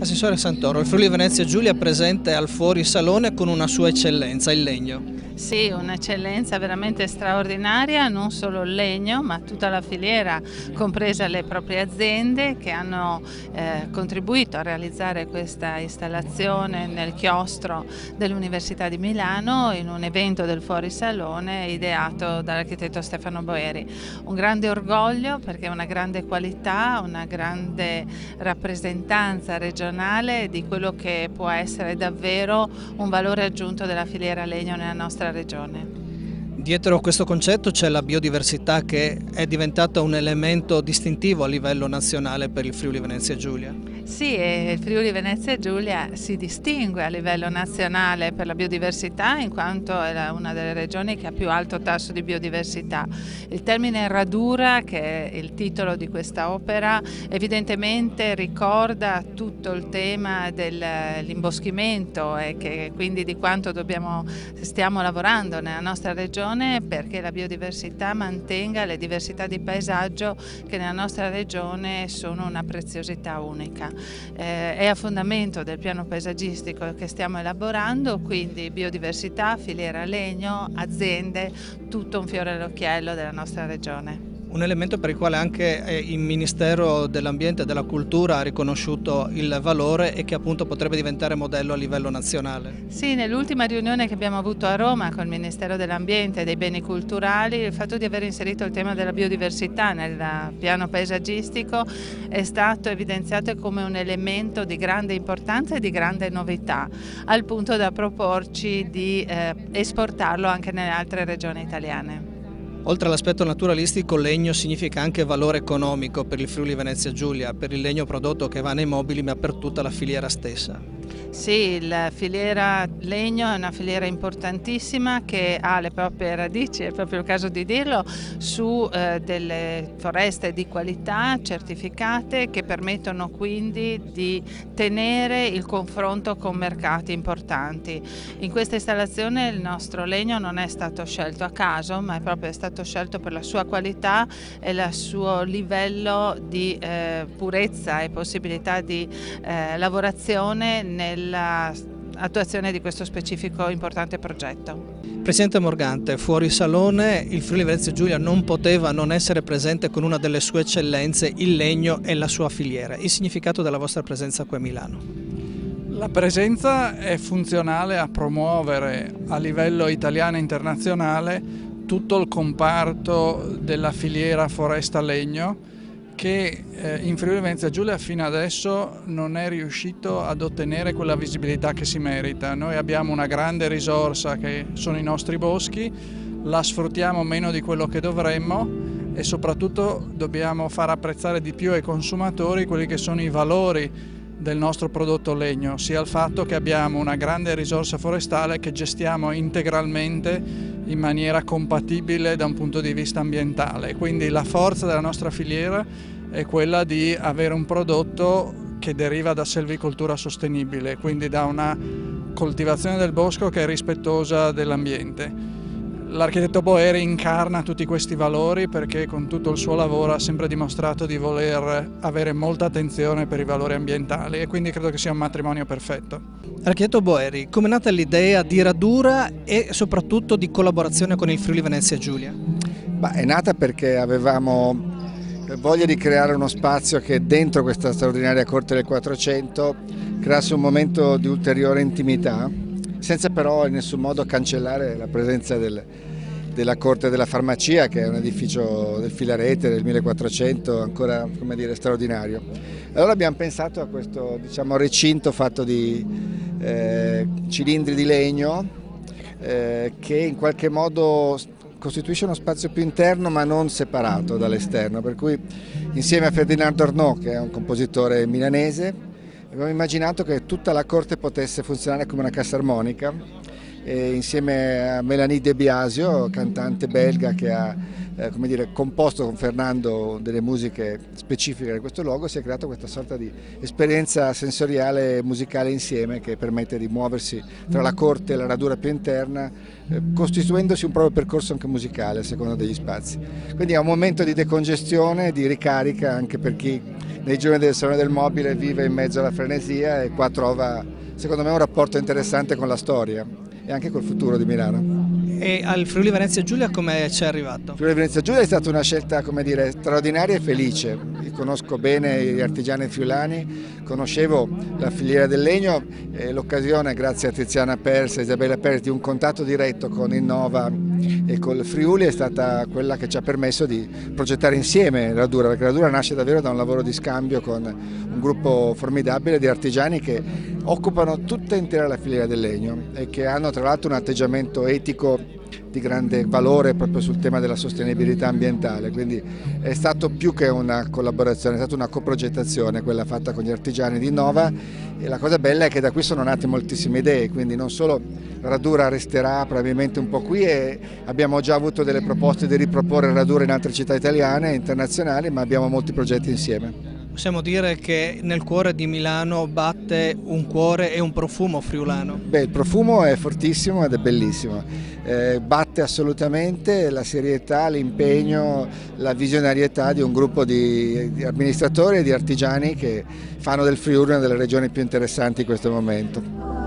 Assessore Santoro, il Friuli Venezia Giulia è presente al fuorisalone con una sua eccellenza, il legno. Sì, un'eccellenza veramente straordinaria, non solo il legno, ma tutta la filiera, compresa le proprie aziende che hanno contribuito a realizzare questa installazione nel chiostro dell'Università di Milano in un evento del fuorisalone ideato dall'architetto Stefano Boeri. Un grande orgoglio perché è una grande qualità, una grande rappresentanza regionale di quello che può essere davvero un valore aggiunto della filiera legno nella nostra regione. Dietro questo concetto c'è la biodiversità che è diventata un elemento distintivo a livello nazionale per il Friuli Venezia Giulia. Sì, e il Friuli Venezia Giulia si distingue a livello nazionale per la biodiversità in quanto è una delle regioni che ha più alto tasso di biodiversità. Il termine radura, che è il titolo di questa opera, evidentemente ricorda tutto il tema dell'imboschimento e che quindi di quanto stiamo lavorando nella nostra regione perché la biodiversità mantenga le diversità di paesaggio che nella nostra regione sono una preziosità unica. È a fondamento del piano paesaggistico che stiamo elaborando, quindi biodiversità, filiera legno, aziende, tutto un fiore all'occhiello della nostra regione. Un elemento per il quale anche il Ministero dell'Ambiente e della Cultura ha riconosciuto il valore e che appunto potrebbe diventare modello a livello nazionale. Sì, nell'ultima riunione che abbiamo avuto a Roma con il Ministero dell'Ambiente e dei Beni Culturali, il fatto di aver inserito il tema della biodiversità nel piano paesaggistico è stato evidenziato come un elemento di grande importanza e di grande novità, al punto da proporci di esportarlo anche nelle altre regioni italiane. Oltre all'aspetto naturalistico, legno significa anche valore economico per il Friuli Venezia Giulia, per il legno prodotto che va nei mobili ma per tutta la filiera stessa. Sì, la filiera legno è una filiera importantissima che ha le proprie radici, è proprio il caso di dirlo, su delle foreste di qualità certificate che permettono quindi di tenere il confronto con mercati importanti. In questa installazione il nostro legno non è stato scelto a caso, ma è proprio stato scelto per la sua qualità e il suo livello di purezza e possibilità di lavorazione nell'attuazione di questo specifico importante progetto. Presidente Morgante, fuori salone il Friuli Venezia Giulia non poteva non essere presente con una delle sue eccellenze, il legno e la sua filiera. Il significato della vostra presenza qui a Milano? La presenza è funzionale a promuovere a livello italiano e internazionale tutto il comparto della filiera foresta legno che in Friuli Venezia Giulia fino adesso non è riuscito ad ottenere quella visibilità che si merita. Noi abbiamo una grande risorsa che sono i nostri boschi, la sfruttiamo meno di quello che dovremmo e soprattutto dobbiamo far apprezzare di più ai consumatori quelli che sono i valori del nostro prodotto legno, sia il fatto che abbiamo una grande risorsa forestale che gestiamo integralmente in maniera compatibile da un punto di vista ambientale. Quindi la forza della nostra filiera è quella di avere un prodotto che deriva da selvicoltura sostenibile, quindi da una coltivazione del bosco che è rispettosa dell'ambiente. L'architetto Boeri incarna tutti questi valori perché con tutto il suo lavoro ha sempre dimostrato di voler avere molta attenzione per i valori ambientali e quindi credo che sia un matrimonio perfetto. Architetto Boeri, come è nata l'idea di radura e soprattutto di collaborazione con il Friuli Venezia Giulia? È nata perché avevamo voglia di creare uno spazio che dentro questa straordinaria Corte del 400 creasse un momento di ulteriore intimità, senza però in nessun modo cancellare la presenza della Corte della Farmacia, che è un edificio del Filarete del 1400 ancora, come dire, straordinario. Allora abbiamo pensato a questo, recinto fatto di cilindri di legno che in qualche modo costituisce uno spazio più interno ma non separato dall'esterno, per cui insieme a Ferdinando Arnaud, che è un compositore milanese, abbiamo immaginato che tutta la corte potesse funzionare come una cassa armonica insieme a Mélanie De Biasio, cantante belga che ha composto con Fernando delle musiche specifiche di questo luogo, si è creata questa sorta di esperienza sensoriale e musicale insieme che permette di muoversi tra la corte e la radura più interna, costituendosi un proprio percorso anche musicale a seconda degli spazi. Quindi è un momento di decongestione, di ricarica anche per chi nei giorni del Salone del Mobile vive in mezzo alla frenesia e qua trova, secondo me, un rapporto interessante con la storia e anche col futuro di Milano. E al Friuli Venezia Giulia come ci è arrivato? Friuli Venezia Giulia è stata una scelta, come dire, straordinaria e felice. Io conosco bene gli artigiani friulani, conoscevo la filiera del legno e l'occasione, grazie a Tiziana Pers e Isabella Pers, di un contatto diretto con Innova e col Friuli è stata quella che ci ha permesso di progettare insieme la Radura, perché la Radura nasce davvero da un lavoro di scambio con un gruppo formidabile di artigiani che occupano tutta intera la filiera del legno e che hanno tra l'altro un atteggiamento etico di grande valore proprio sul tema della sostenibilità ambientale, quindi è stato più che una collaborazione, è stata una coprogettazione quella fatta con gli artigiani di Innova e la cosa bella è che da qui sono nate moltissime idee, quindi non solo la Radura resterà probabilmente un po' qui e abbiamo già avuto delle proposte di riproporre Radura in altre città italiane e internazionali, ma abbiamo molti progetti insieme. Possiamo dire che nel cuore di Milano batte un cuore e un profumo friulano? Beh, il profumo è fortissimo ed è bellissimo, batte assolutamente la serietà, l'impegno, la visionarietà di un gruppo di amministratori e di artigiani che fanno del Friuli una delle regioni più interessanti in questo momento.